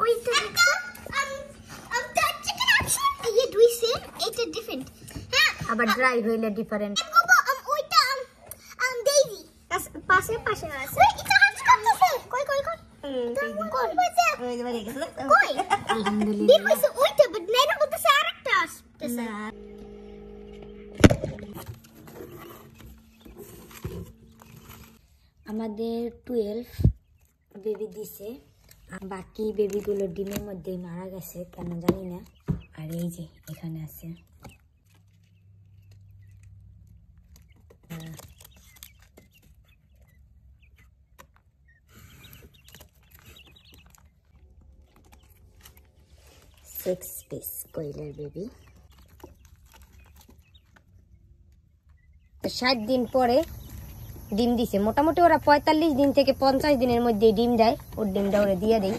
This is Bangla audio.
ওইটা দেখছো that chicken option ये দুই সেম এটা ডিফারেন্ট হ্যাঁ আবার ড্রাই হইলে ডিফারেন্ট ওইটা ডেইজি পাশে পাশে আছে এটা হাত কাটতেছে কই কই কই কই ওই যে বেরিয়ে গেছে কই আলহামদুলিল্লাহ দেখো ওইটা বাট নেরো বলতেছে আরেকটা আসতেছে আমাদের 12 বেবি দিছে আর বাকি বেবিগুলো ডিমের মধ্যে মারা গেছে কেন জানি না আর এই যে এখানে আছে সিক্স পিস কোয়েলের বেবি 60 দিন পরে ডিম দিছে মোটামুটি ওরা 45 দিন থেকে 50 দিনের মধ্যে ডিম দেয় ওর ডিমটা ওরা দিয়ে দেয়